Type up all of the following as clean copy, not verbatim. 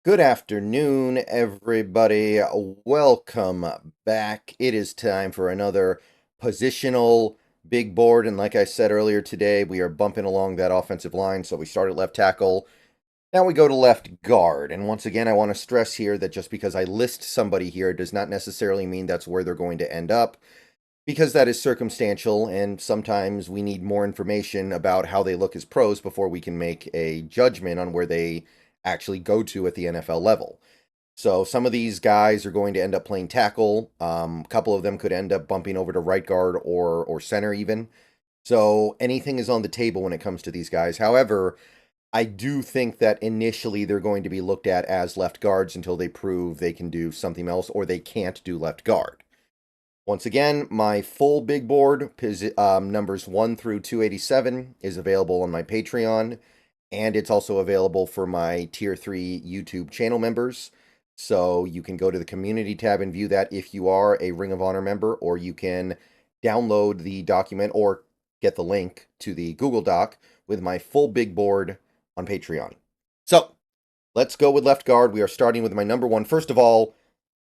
Good afternoon, everybody. Welcome back. It is time for another positional big board. And like I said earlier today, we are bumping along that offensive line. So we start at left tackle. Now we go to left guard. And once again, I want to stress here that just because I list somebody here does not necessarily mean that's where they're going to end up, because that is circumstantial. And sometimes we need more information about how they look as pros before we can make a judgment on where they actually go to at the NFL level. So some of these guys are going to end up playing tackle. A couple of them could end up bumping over to right guard or center even. So anything is on the table when it comes to these guys. However, I do think that initially they're going to be looked at as left guards until they prove they can do something else or they can't do left guard. Once again, my full big board, numbers 1 through 287, is available on my Patreon, and it's also available for my Tier 3 YouTube channel members. So you can go to the community tab and view that if you are a Ring of Honor member, or you can download the document or get the link to the Google Doc with my full big board on Patreon. So let's go with left guard. We are starting with my number one. First of all,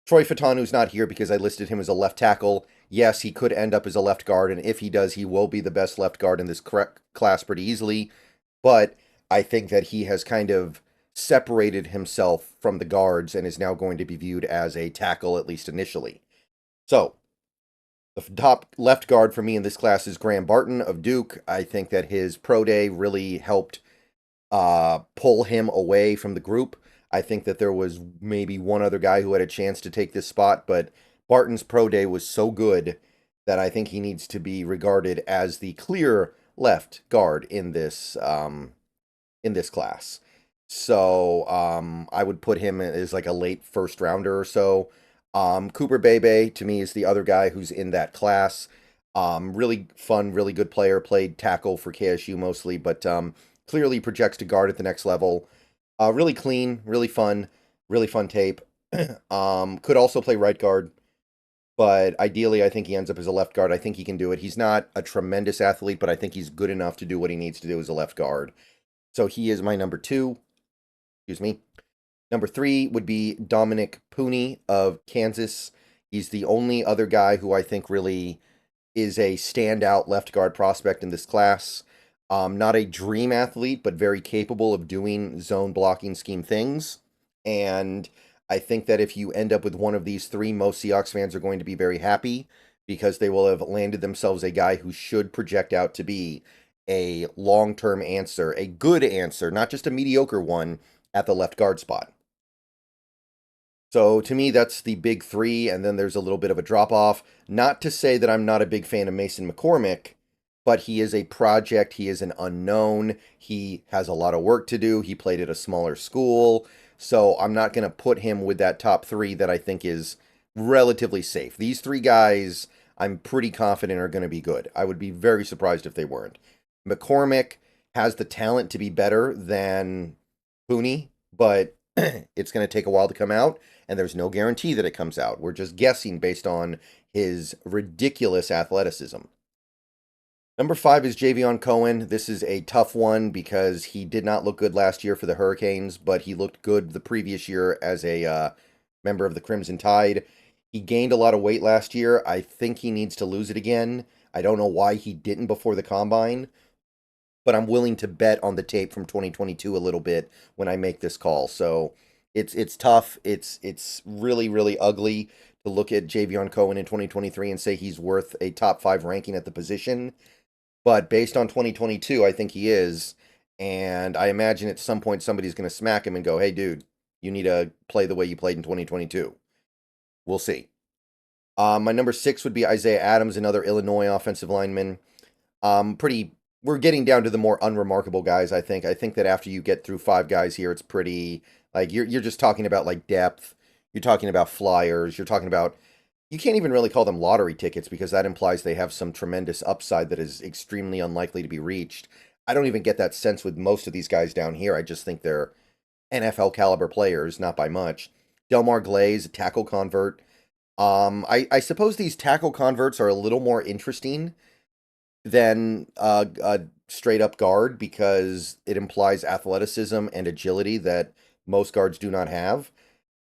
Troy Fatanu's not here because I listed him as a left tackle. Yes, he could end up as a left guard, and if he does, he will be the best left guard in this class pretty easily. But I think that he has kind of separated himself from the guards and is now going to be viewed as a tackle, at least initially. So, the top left guard for me in this class is Graham Barton of Duke. I think that his pro day really helped pull him away from the group. I think that there was maybe one other guy who had a chance to take this spot, but Barton's pro day was so good that I think he needs to be regarded as the clear left guard in this class. So I would put him as like a late first rounder or so. Cooper Bebe to me is the other guy who's in that class. Really fun, really good player. Played tackle for KSU mostly, but clearly projects to guard at the next level. Really clean, really fun tape. Could also play right guard, but ideally I think he ends up as a left guard. I think he can do it. He's not a tremendous athlete, but I think he's good enough to do what he needs to do as a left guard. So he is my number two. Excuse me. Number three would be Dominic Pooney of Kansas. He's the only other guy who I think really is a standout left guard prospect in this class. Not a dream athlete, but very capable of doing zone blocking scheme things. And I think that if you end up with one of these three, most Seahawks fans are going to be very happy because they will have landed themselves a guy who should project out to be a long-term answer, a good answer, not just a mediocre one at the left guard spot. So to me, that's the big three, and then there's a little bit of a drop off. Not to say that I'm not a big fan of Mason McCormick, but he is a project. He is an unknown. He has a lot of work to do. He played at a smaller school. So I'm not going to put him with that top three that I think is relatively safe. These three guys, I'm pretty confident are going to be good. I would be very surprised if they weren't. McCormick has the talent to be better than Pooney, but it's going to take a while to come out, and there's no guarantee that it comes out. We're just guessing based on his ridiculous athleticism. Number five is Javion Cohen. This is a tough one because he did not look good last year for the Hurricanes, but he looked good the previous year as a member of the Crimson Tide. He gained a lot of weight last year. I think he needs to lose it again. I don't know why he didn't before the combine, but I'm willing to bet on the tape from 2022 a little bit when I make this call. So it's tough. It's really ugly to look at Javion Cohen in 2023 and say he's worth a top 5 ranking at the position. But based on 2022, I think he is. And I imagine at some point somebody's going to smack him and go, hey, dude, you need to play the way you played in 2022. We'll see. My number 6 would be Isaiah Adams, another Illinois offensive lineman. We're getting down to the more unremarkable guys, I think. I think that after you get through 5 guys here, it's pretty, like, you're just talking about, like, depth. You're talking about flyers. You're talking about, you can't even really call them lottery tickets because that implies they have some tremendous upside that is extremely unlikely to be reached. I don't even get that sense with most of these guys down here. I just think they're NFL caliber players, not by much. Delmar Glaze, a tackle convert. I suppose these tackle converts are a little more interesting than a straight up guard because it implies athleticism and agility that most guards do not have.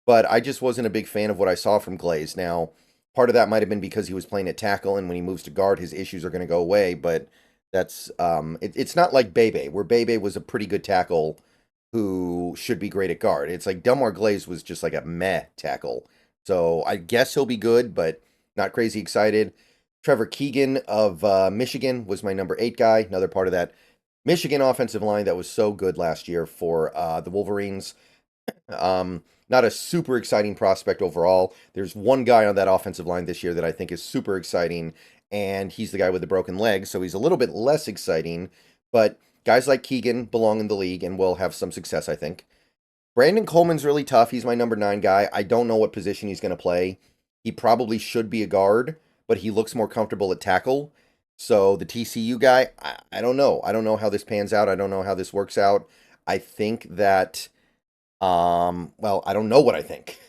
But I just wasn't a big fan of what I saw from Glaze. Now, part of that might have been because he was playing at tackle, and when he moves to guard, his issues are going to go away. But it's not like Bebe, where Bebe was a pretty good tackle who should be great at guard. It's like Delmar Glaze was just like a meh tackle. So I guess he'll be good, but not crazy excited. Trevor Keegan of Michigan was my number 8 guy. Another part of that Michigan offensive line that was so good last year for the Wolverines. Not a super exciting prospect overall. There's one guy on that offensive line this year that I think is super exciting, and he's the guy with the broken leg, so he's a little bit less exciting. But guys like Keegan belong in the league and will have some success, I think. Brandon Coleman's really tough. He's my number 9 guy. I don't know what position he's going to play. He probably should be a guard, but he looks more comfortable at tackle. So the TCU guy, I don't know. I don't know how this pans out. I don't know how this works out. I think that, well, I don't know what I think.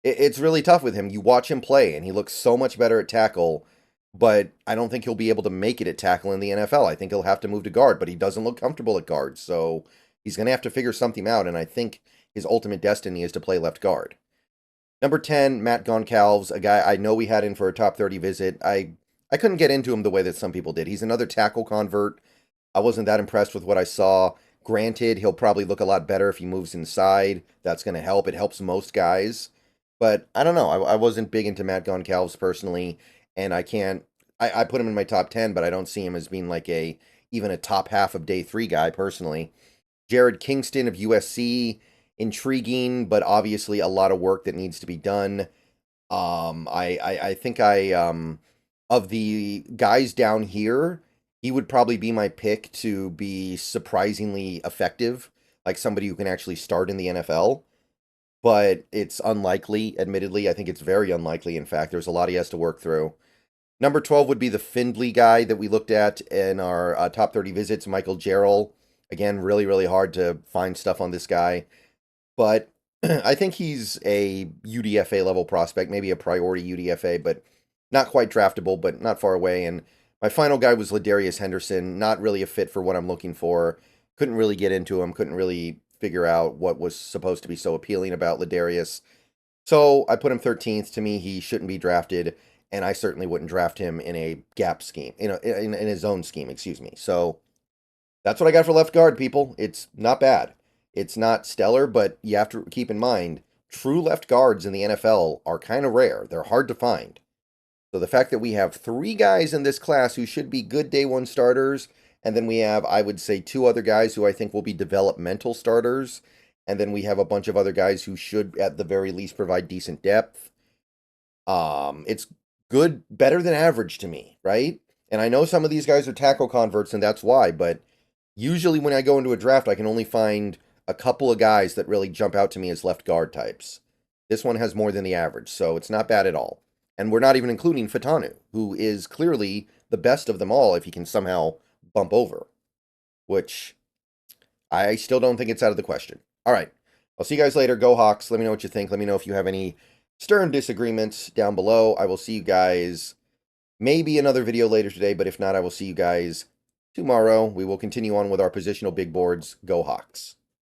It's really tough with him. You watch him play, and he looks so much better at tackle, but I don't think he'll be able to make it at tackle in the NFL. I think he'll have to move to guard, but he doesn't look comfortable at guard, so he's going to have to figure something out, and I think his ultimate destiny is to play left guard. Number 10, Matt Goncalves, a guy I know we had in for a top 30 visit. I couldn't get into him the way that some people did. He's another tackle convert. I wasn't that impressed with what I saw. Granted, he'll probably look a lot better if he moves inside. That's going to help. It helps most guys. But I don't know. I wasn't big into Matt Goncalves personally, and I can't. I put him in my top 10, but I don't see him as being like even a top half of day 3 guy personally. Jared Kingston of USC, intriguing, but obviously a lot of work that needs to be done. I think of the guys down here, he would probably be my pick to be surprisingly effective, like somebody who can actually start in the NFL. But it's unlikely, admittedly. I think it's very unlikely, in fact. There's a lot he has to work through. Number 12 would be the Findlay guy that we looked at in our top 30 visits, Michael Jarrell. Again, really, really hard to find stuff on this guy. But I think he's a UDFA level prospect, maybe a priority UDFA, but not quite draftable, but not far away. And my final guy was Ladarius Henderson. Not really a fit for what I'm looking for. Couldn't really get into him. Couldn't really figure out what was supposed to be so appealing about Ladarius. So I put him 13th. To me, he shouldn't be drafted, and I certainly wouldn't draft him in a gap scheme, in his own scheme, excuse me. So that's what I got for left guard, people. It's not bad. It's not stellar, but you have to keep in mind, true left guards in the NFL are kind of rare. They're hard to find. So the fact that we have 3 guys in this class who should be good day 1 starters, and then we have, I would say, 2 other guys who I think will be developmental starters, and then we have a bunch of other guys who should, at the very least, provide decent depth. It's good, better than average to me, right? And I know some of these guys are tackle converts, and that's why, but usually when I go into a draft, I can only find a couple of guys that really jump out to me as left guard types. This one has more than the average, so it's not bad at all. And we're not even including Fatanu, who is clearly the best of them all if he can somehow bump over, which I still don't think it's out of the question. All right, I'll see you guys later. Go Hawks. Let me know what you think. Let me know if you have any stern disagreements down below. I will see you guys maybe another video later today, but if not, I will see you guys tomorrow. We will continue on with our positional big boards. Go Hawks.